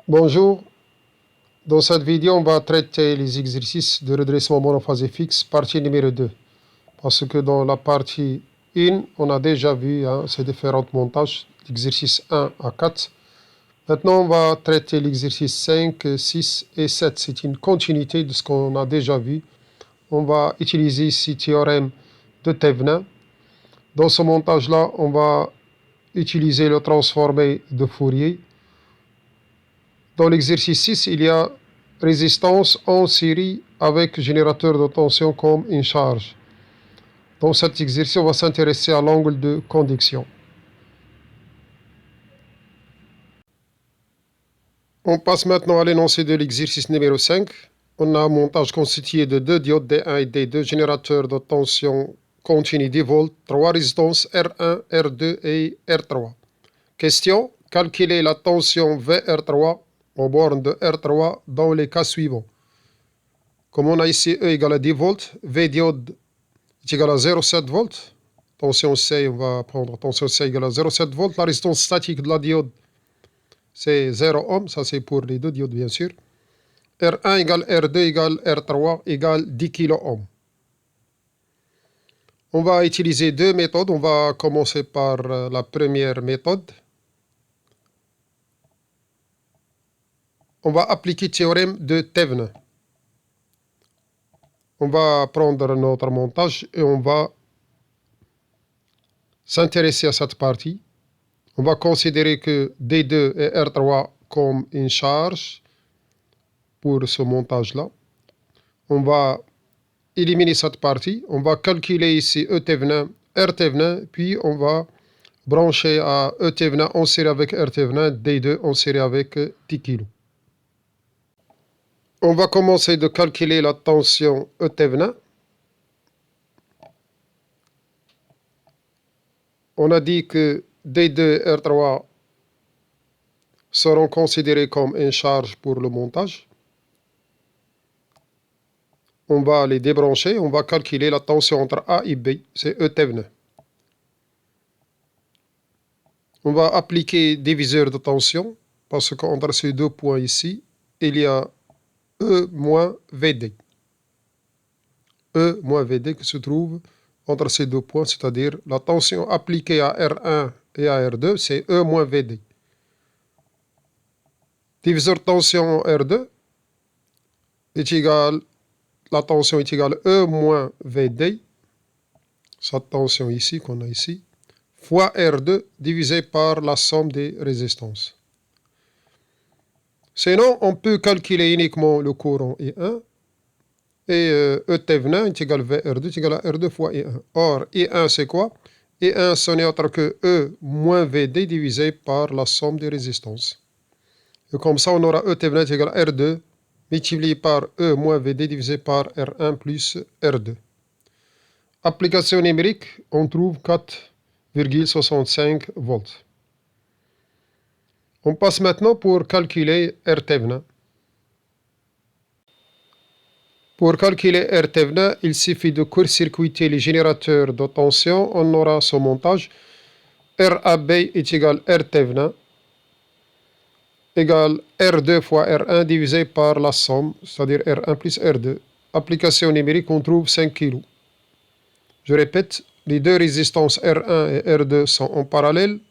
Bonjour, dans cette vidéo, on va traiter les exercices de redressement monophasé fixe, partie numéro 2. Parce que dans la partie 1, on a déjà vu ces différents montages, l'exercice 1 à 4. Maintenant, on va traiter l'exercice 5, 6 et 7. C'est une continuité de ce qu'on a déjà vu. On va utiliser ici théorème de Thevenin. Dans ce montage-là, on va utiliser le transformé de Fourier. Dans l'exercice 6, il y a résistance en série avec générateur de tension comme une charge. Dans cet exercice, on va s'intéresser à l'angle de conduction. On passe maintenant à l'énoncé de l'exercice numéro 5. On a un montage constitué de deux diodes D1 et D2, générateurs de tension continue 10 volts, trois résistances R1, R2 et R3. Question, calculer la tension VR3 en borne de R3 dans les cas suivants. Comme on a ici E égale à 10 volts, V diode est égal à 0,7 volts. Tension C, on va prendre tension C égale à 0,7 volts. La résistance statique de la diode, c'est 0 ohm. Ça, c'est pour les deux diodes, bien sûr. R1 égale R2 égale R3 égale 10 kΩ. On va utiliser deux méthodes. On va commencer par la première méthode. On va appliquer le théorème de Thevenin. On va prendre notre montage et on va s'intéresser à cette partie. On va considérer que D2 et R3 comme une charge pour ce montage-là. On va éliminer cette partie. On va calculer ici E Thevenin, R Thevenin, puis on va brancher à E Thevenin en série avec R Thevenin, D2 en série avec 10 kg. On va commencer de calculer la tension E Thevenin. On a dit que D2 et R3 seront considérés comme une charge pour le montage. On va les débrancher, on va calculer la tension entre A et B, c'est E Thevenin. On va appliquer diviseur de tension, parce qu'entre ces deux points ici, il y a E moins VD. E moins VD qui se trouve entre ces deux points, c'est-à-dire la tension appliquée à R1 et à R2, c'est E moins VD. Diviseur de tension R2 est égal, la tension est égale à E moins VD, cette tension ici qu'on a ici, fois R2 divisé par la somme des résistances. Sinon, on peut calculer uniquement le courant I1 et E Thevenin est égal à VR2 est égal à R2 fois I1. Or, I1 c'est quoi? I1 ce n'est autre que E moins VD divisé par la somme des résistances. Et comme ça, on aura E Thevenin est égal à R2 multiplié par E moins VD divisé par R1 plus R2. Application numérique, on trouve 4,65 volts. On passe maintenant pour calculer R Thevenin. Pour calculer R Thevenin, il suffit de court-circuiter les générateurs de tension. On aura ce montage. RAB est égal à R Thevenin égale R2 fois R1 divisé par la somme, c'est-à-dire R1 plus R2. Application numérique, on trouve 5 kg. Je répète, les deux résistances R1 et R2 sont en parallèle.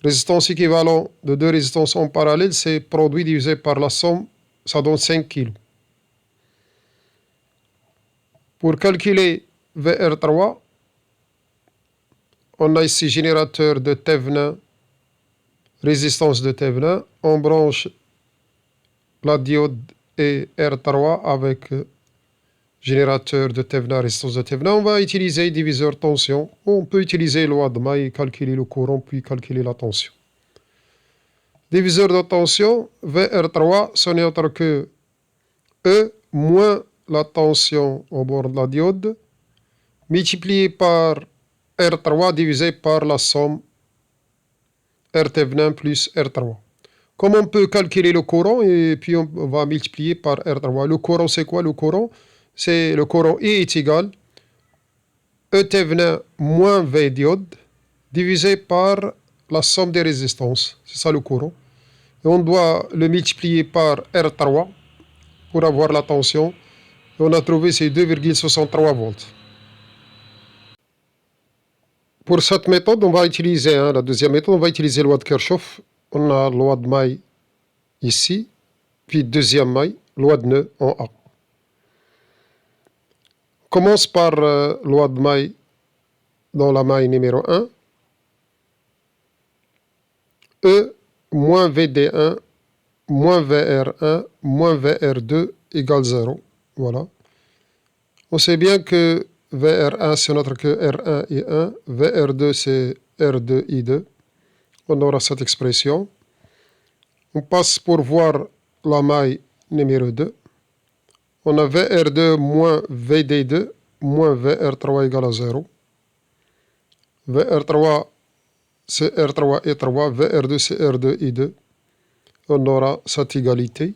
Résistance équivalente de deux résistances en parallèle, c'est produit divisé par la somme, ça donne 5 kg. Pour calculer VR3, on a ici générateur de Thevenin, résistance de Thevenin. On branche la diode et R3 avec générateur de Thevenin, résistance de Thevenin. On va utiliser diviseur tension. On peut utiliser loi de May, calculer le courant, puis calculer la tension. Diviseur de tension, VR3, ce n'est autre que E moins la tension au bord de la diode, multiplié par R3 divisé par la somme R Thevenin plus R3. Comme on peut calculer le courant et puis on va multiplier par R3. Le courant, c'est quoi le courant? C'est le courant I est égal E Thevenin moins V diode divisé par la somme des résistances. C'est ça le courant. Et on doit le multiplier par R3 pour avoir la tension. Et on a trouvé ces 2,63 volts. Pour cette méthode, on va utiliser, la deuxième méthode, on va utiliser la loi de Kirchhoff. On a la loi de maille ici, puis deuxième maille, loi de nœud en A. On commence par loi de maille dans la maille numéro 1. E moins VD1 moins VR1 moins VR2 égale 0. Voilà. On sait bien que VR1 c'est notre que R1 et 1, VR2 c'est R2I2. On aura cette expression. On passe pour voir la maille numéro 2. On a VR2 moins VD2 moins VR3 égale à 0. VR3 c'est R3 et 3, VR2 c'est R2 et 2. On aura cette égalité.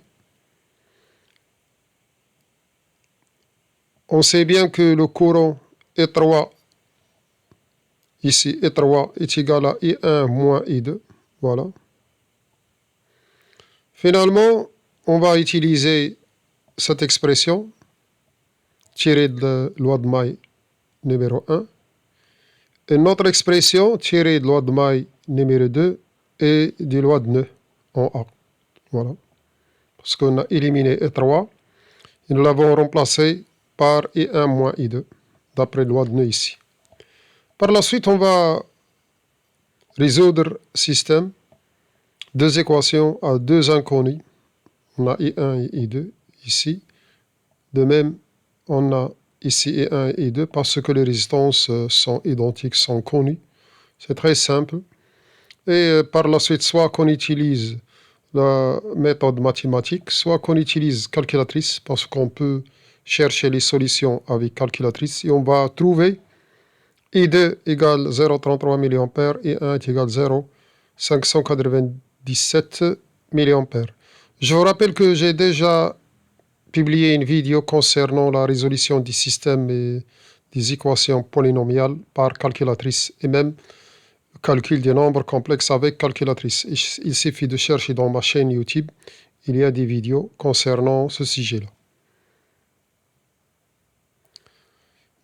On sait bien que le courant E3, ici E3 est égal à I1 moins I2. Voilà. Finalement, on va utiliser cette expression tirée de la loi de maille numéro 1. Et notre expression tirée de la loi de maille numéro 2 et de la loi de nœud en A. Voilà. Parce qu'on a éliminé E3 et nous l'avons remplacé par I1 moins I2, d'après la loi de nœud ici. Par la suite, on va résoudre système, deux équations à deux inconnus. On a I1 et I2 ici. De même, on a ici I1 et I2 parce que les résistances sont identiques, sont connues. C'est très simple. Et par la suite, soit qu'on utilise la méthode mathématique, soit qu'on utilise calculatrice parce qu'on peut chercher les solutions avec calculatrice et on va trouver I2 égale 0,33 mA et I1 est égal 0,597 mA. Je vous rappelle que j'ai déjà publié une vidéo concernant la résolution du système et des équations polynomiales par calculatrice et même le calcul des nombres complexes avec calculatrice. Il suffit de chercher dans ma chaîne YouTube, il y a des vidéos concernant ce sujet-là.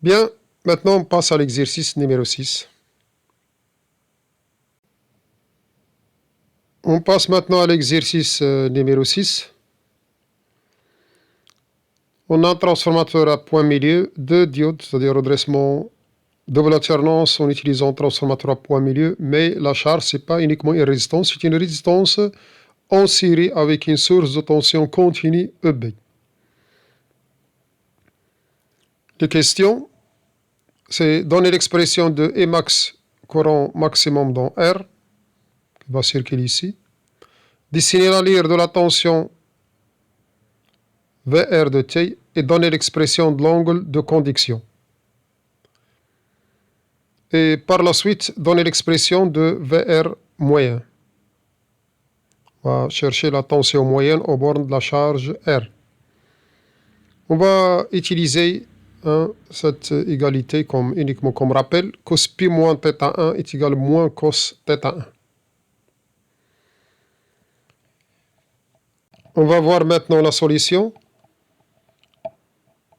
Bien, maintenant on passe à l'exercice numéro 6. On passe maintenant à l'exercice numéro 6. On a un transformateur à point milieu, deux diodes, c'est-à-dire redressement, double alternance en utilisant un transformateur à point milieu, mais la charge, ce n'est pas uniquement une résistance, c'est une résistance en série avec une source de tension continue EB. La question, c'est donner l'expression de Emax, courant maximum dans R, qui va circuler ici, dessiner la lyre de la tension VR de T et donner l'expression de l'angle de conduction. Et par la suite, donner l'expression de VR moyen. On va chercher la tension moyenne aux bornes de la charge R. On va utiliser cette égalité uniquement comme rappel. Cos pi moins θ1 est égal à moins cos θ1. On va voir maintenant la solution.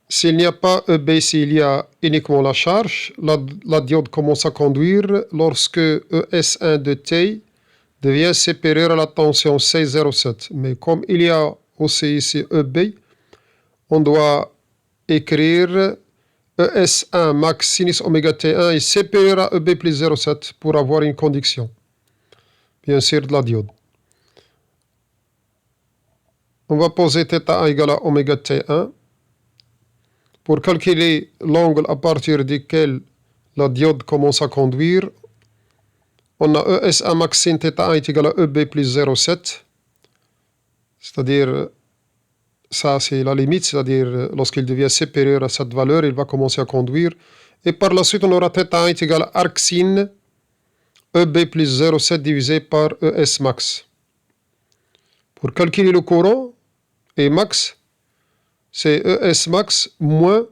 S'il n'y a pas EB, s'il y a uniquement la charge, la diode commence à conduire lorsque ES1 de T devient supérieur à la tension C07. Mais comme il y a aussi ici EB, on doit écrire ES1 max sinus oméga T1 est supérieur à EB plus 0,7 pour avoir une conduction, bien sûr, de la diode. On va poser θ1 égale à oméga T1 pour calculer l'angle à partir duquel la diode commence à conduire. On a ES1 max sin θ1 est égal à EB plus 0,7, c'est-à-dire, ça c'est la limite, c'est-à-dire lorsqu'il devient supérieur à cette valeur, il va commencer à conduire. Et par la suite, on aura θ1 est égal à arc sin EB plus 0,7 divisé par ES max. Pour calculer le courant, E max, c'est ES max moins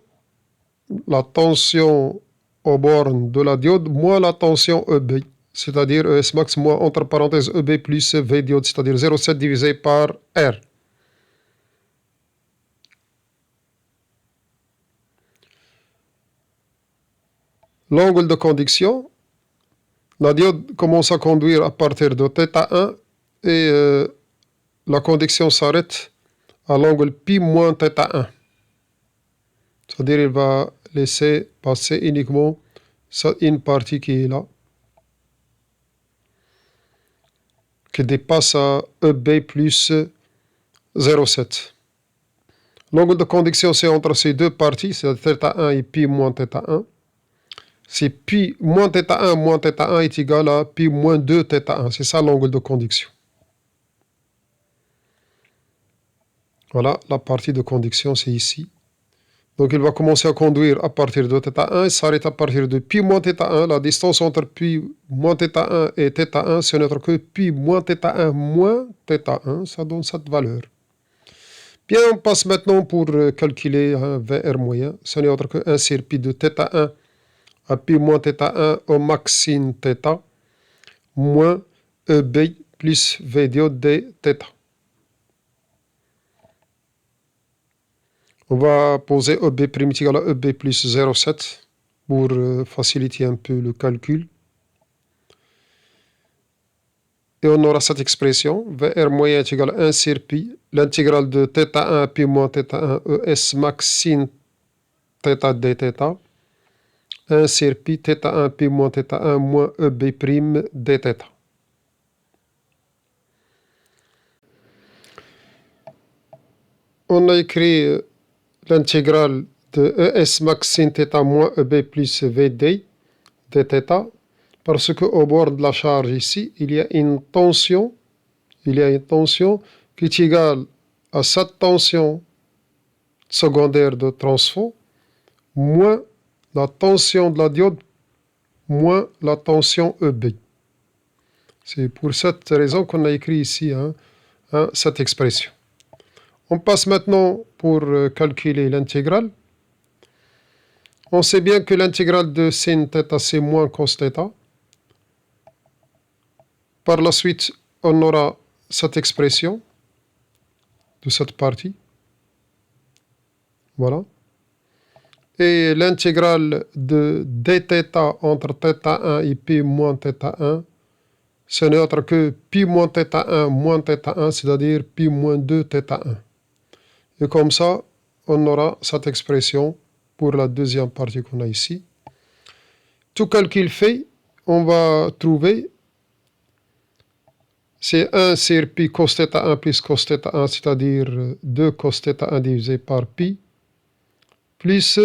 la tension aux bornes de la diode moins la tension EB. c'est-à-dire ES max moins entre parenthèses EB plus V diode, c'est-à-dire 0,7 divisé par R. L'angle de conduction, la diode commence à conduire à partir de θ1 et la conduction s'arrête à l'angle pi moins θ1. C'est-à-dire il va laisser passer uniquement une partie qui est là, qui dépasse à EB plus 0,7. L'angle de conduction, c'est entre ces deux parties, c'est θ1 et pi moins θ1. Si pi moins θ1 est égal à pi moins 2 θ1. C'est ça l'angle de conduction. Voilà, la partie de conduction, c'est ici. Donc il va commencer à conduire à partir de θ1 et s'arrête à partir de pi moins θ1. La distance entre pi moins θ1 et θ1, ce n'est que pi moins θ1 moins θ1. Ça donne cette valeur. Bien, on passe maintenant pour calculer un VR moyen. Ce n'est autre que 1 sur pi de θ1 à pi moins θ1 au max sin θ moins EB plus V diode d θ. On va poser EB' est égal à EB plus 0,7 pour faciliter un peu le calcul. Et on aura cette expression, VR moyen est égal à 1 sur pi, l'intégrale de θ1 à pi moins θ1 ES max sin θ dθ, 1 sur pi θ1 pi moins θ1 moins EB' dθ. On a écrit l'intégrale de ES max sin θ moins EB plus VD dθ, parce qu'au bord de la charge ici, il y a une tension qui est égale à cette tension secondaire de transfo moins la tension de la diode moins la tension EB. C'est pour cette raison qu'on a écrit ici cette expression. On passe maintenant pour calculer l'intégrale. On sait bien que l'intégrale de sin θ, c'est moins cos θ. Par la suite, on aura cette expression de cette partie. Voilà. Et l'intégrale de dθ entre θ1 et pi moins θ1, ce n'est autre que pi moins θ1 moins θ1, c'est-à-dire pi moins 2 θ1. Et comme ça, on aura cette expression pour la deuxième partie qu'on a ici. Tout calcul fait, on va trouver, c'est 1 sur pi cos θ1 plus cos θ1, c'est-à-dire 2 cos θ1 divisé par pi, plus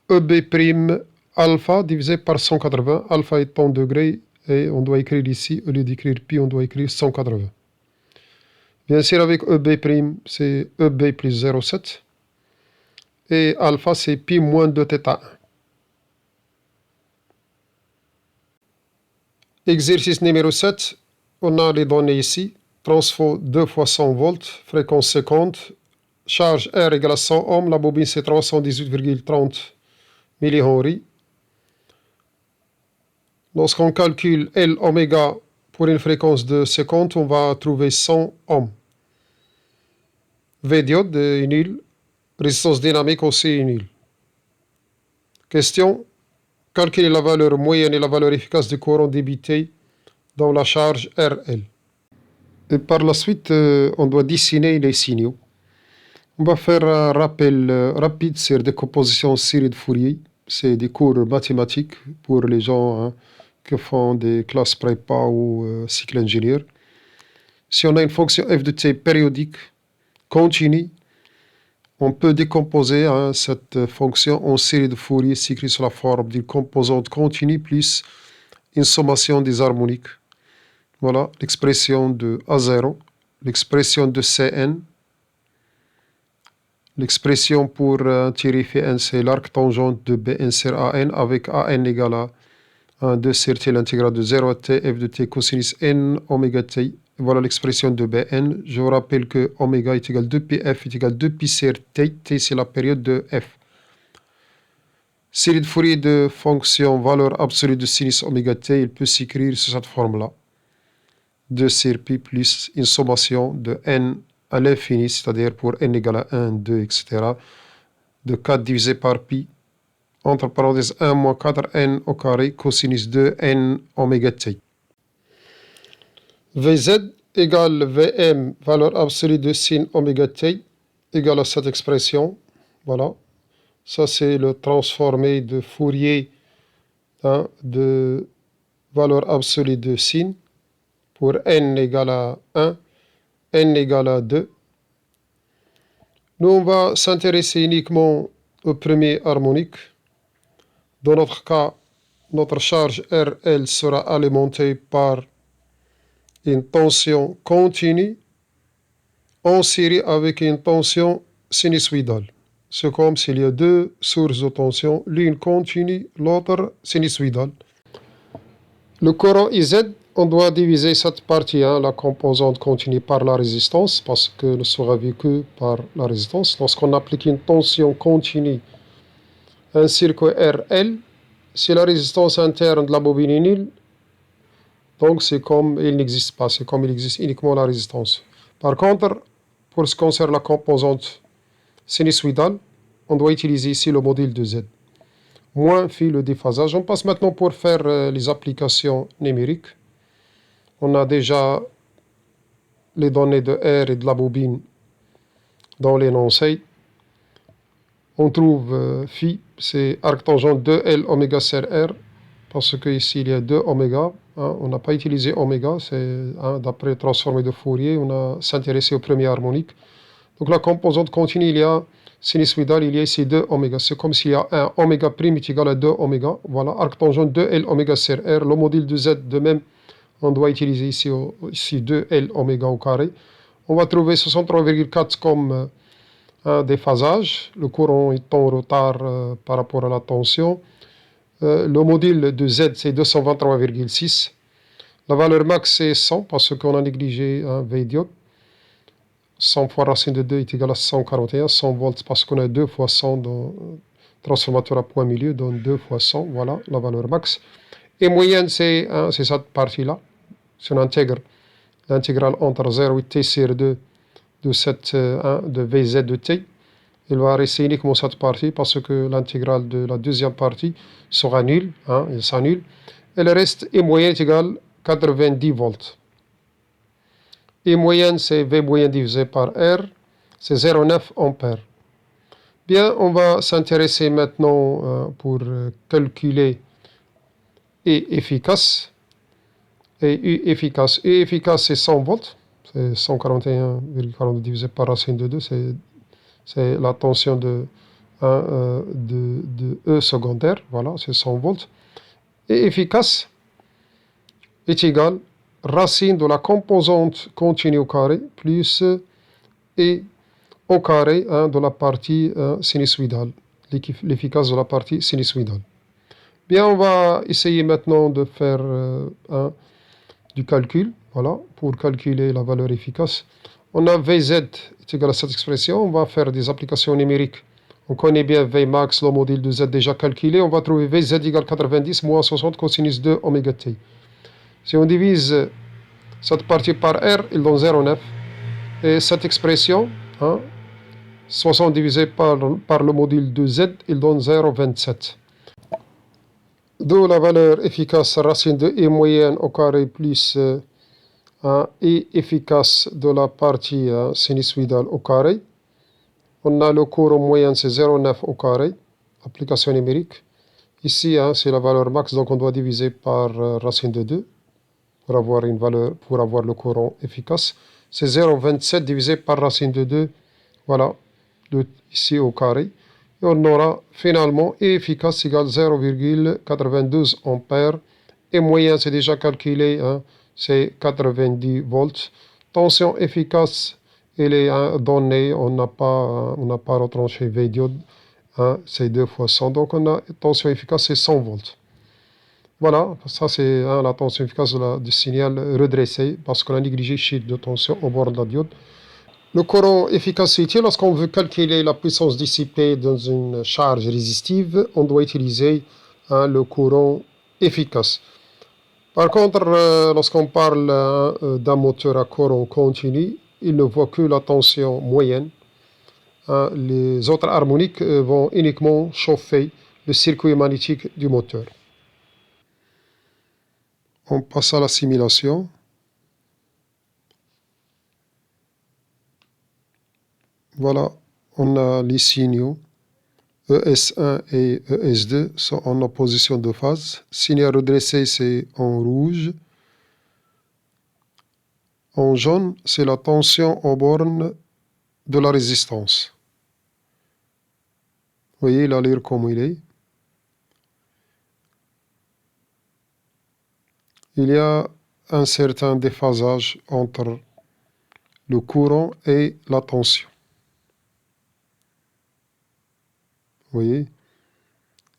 EB' alpha divisé par 180. Alpha est en degrés et on doit écrire ici, au lieu d'écrire pi, on doit écrire 180. Bien sûr, avec EB', c'est EB plus 0,7. Et alpha, c'est pi moins 2 θ1. Exercice numéro 7. On a les données ici. Transfo 2 fois 100 volts, fréquence 50. Charge R égale à 100 ohms. La bobine, c'est 318,30 millihenry. Lorsqu'on calcule L oméga pour une fréquence de 50, on va trouver 100 ohms. V diode est nul. Résistance dynamique aussi est nulle. Question. Calculer la valeur moyenne et la valeur efficace du courant débité dans la charge RL. Et par la suite, on doit dessiner les signaux. On va faire un rappel rapide sur décomposition en série de Fourier. C'est des cours mathématiques pour les gens qui font des classes prépa ou cycle ingénieur. Si on a une fonction f de t périodique, continue, on peut décomposer cette fonction en série de Fourier écrite sous la forme d'une composante continue plus une sommation des harmoniques. Voilà l'expression de A0, l'expression de Cn, l'expression pour tirer Φn, c'est l'arc tangente de Bn sur An avec An égale à 1, 2 sur t, l'intégrale de 0 à t, f de t cosinus n oméga t. Voilà l'expression de Bn. Je vous rappelle que oméga est égal à 2πf est égal à 2π sur t. T, c'est la période de f. Série de Fourier de fonction valeur absolue de sinus oméga t, il peut s'écrire sous cette forme-là. 2 sur pi plus une sommation de n à l'infini, c'est-à-dire pour n égale à 1, 2, etc., de 4 divisé par pi, entre parenthèses 1 moins 4n au carré, cosinus de n oméga t. Vz égale Vm, valeur absolue de sin oméga t, égale à cette expression. Voilà. Ça, c'est le transformé de Fourier de valeur absolue de sin pour n égale à 1, n égale à 2. Nous, on va s'intéresser uniquement au premier harmonique. Dans notre cas, notre charge RL sera alimentée par une tension continue en série avec une tension sinusoïdale. C'est comme s'il y a deux sources de tension, l'une continue, l'autre sinusoïdale. Le courant IZ, on doit diviser cette partie, la composante continue, par la résistance, parce que ne sera vécu par la résistance. Lorsqu'on applique une tension continue à un circuit RL, si la résistance interne de la bobine est nulle, donc c'est comme il n'existe pas, c'est comme il existe uniquement la résistance. Par contre, pour ce qui concerne la composante sinusoïdale, on doit utiliser ici le module de Z. Moins phi le déphasage. On passe maintenant pour faire les applications numériques. On a déjà les données de R et de la bobine dans l'énoncé. On trouve phi, c'est arc tangent 2L oméga sur R, parce qu'ici il y a 2 oméga. On n'a pas utilisé oméga, c'est d'après transformé de Fourier, on a s'intéressé au premier harmonique. Donc la composante continue, il y a sinusoïdale, il y a ici 2 oméga. C'est comme s'il y a un oméga prime est égal à 2 oméga. Voilà, arc tangent 2L oméga sur R. Le module de Z, de même, on doit utiliser ici 2L oméga au carré. On va trouver 63,4 comme déphasage. Le courant est en retard par rapport à la tension. Le module de Z, c'est 223,6. La valeur max, c'est 100 parce qu'on a négligé un V diode. 100 fois racine de 2 est égal à 141, 100 volts parce qu'on a 2 fois 100 dans transformateur à point milieu, donc 2 fois 100, voilà la valeur max. Et moyenne, c'est cette partie-là. Si on intègre l'intégrale entre 0 et t sur 2 de, de Vz de t, il va rester uniquement cette partie parce que l'intégrale de la deuxième partie sera nulle, il s'annule. Et le reste, et moyenne est égal à 90 volts. Et moyenne, c'est V moyenne divisé par R, c'est 0,9 ampères. Bien, on va s'intéresser maintenant pour calculer E efficace. Et U efficace. E efficace, c'est 100 volts. C'est 141,42 divisé par racine de 2. C'est la tension de E secondaire. Voilà, c'est 100 volts. Et efficace est égal racine de la composante continue au carré plus E au carré de la partie sinusoïdale, l'efficace de la partie sinusoïdale. Bien, on va essayer maintenant de faire du calcul, voilà, pour calculer la valeur efficace. On a Vz est égal à cette expression, on va faire des applications numériques. On connaît bien Vmax, le module de Z déjà calculé, on va trouver Vz égale 90 moins 60 cosinus 2 oméga t. Si on divise cette partie par R, il donne 0,9. Et cette expression, 60 divisé par le module de Z, il donne 0,27. D'où la valeur efficace racine de E moyenne au carré plus E efficace de la partie sinusoïdale au carré. On a le courant moyen, c'est 0,9 au carré, application numérique. Ici, c'est la valeur max, donc on doit diviser par racine de 2. Pour avoir une valeur, pour avoir le courant efficace, c'est 0,27 divisé par racine de 2, voilà, ici au carré. Et on aura finalement E efficace égale 0,92 ampères. Et moyen, c'est déjà calculé, c'est 90 volts. Tension efficace, elle est donnée, on n'a pas retranché V diode, c'est 2 fois 100. Donc on a tension efficace, c'est 100 volts. Voilà, ça c'est la tension efficace du signal redressé parce qu'on a négligé shift de tension au bord de la diode. Le courant efficacité, lorsqu'on veut calculer la puissance dissipée dans une charge résistive, on doit utiliser le courant efficace. Par contre, lorsqu'on parle d'un moteur à courant continu, il ne voit que la tension moyenne. Les autres harmoniques vont uniquement chauffer le circuit magnétique du moteur. On passe à la simulation. Voilà, on a les signaux. ES1 et ES2 sont en opposition de phase. Signal redressé, c'est en rouge. En jaune, c'est la tension aux bornes de la résistance. Vous voyez l'allure comme il est. Il y a un certain déphasage entre le courant et la tension. Vous voyez,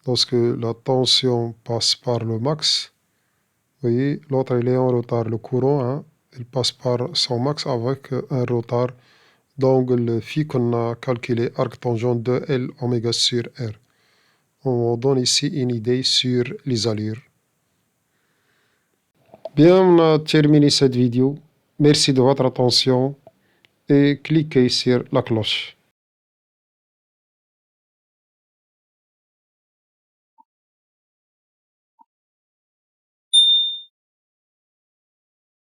lorsque la tension passe par le max, vous voyez, l'autre il est en retard. Le courant, il passe par son max avec un retard d'angle phi qu'on a calculé arc tangent de L oméga sur R. On donne ici une idée sur les allures. Bien, on a terminé cette vidéo. Merci de votre attention et cliquez sur la cloche.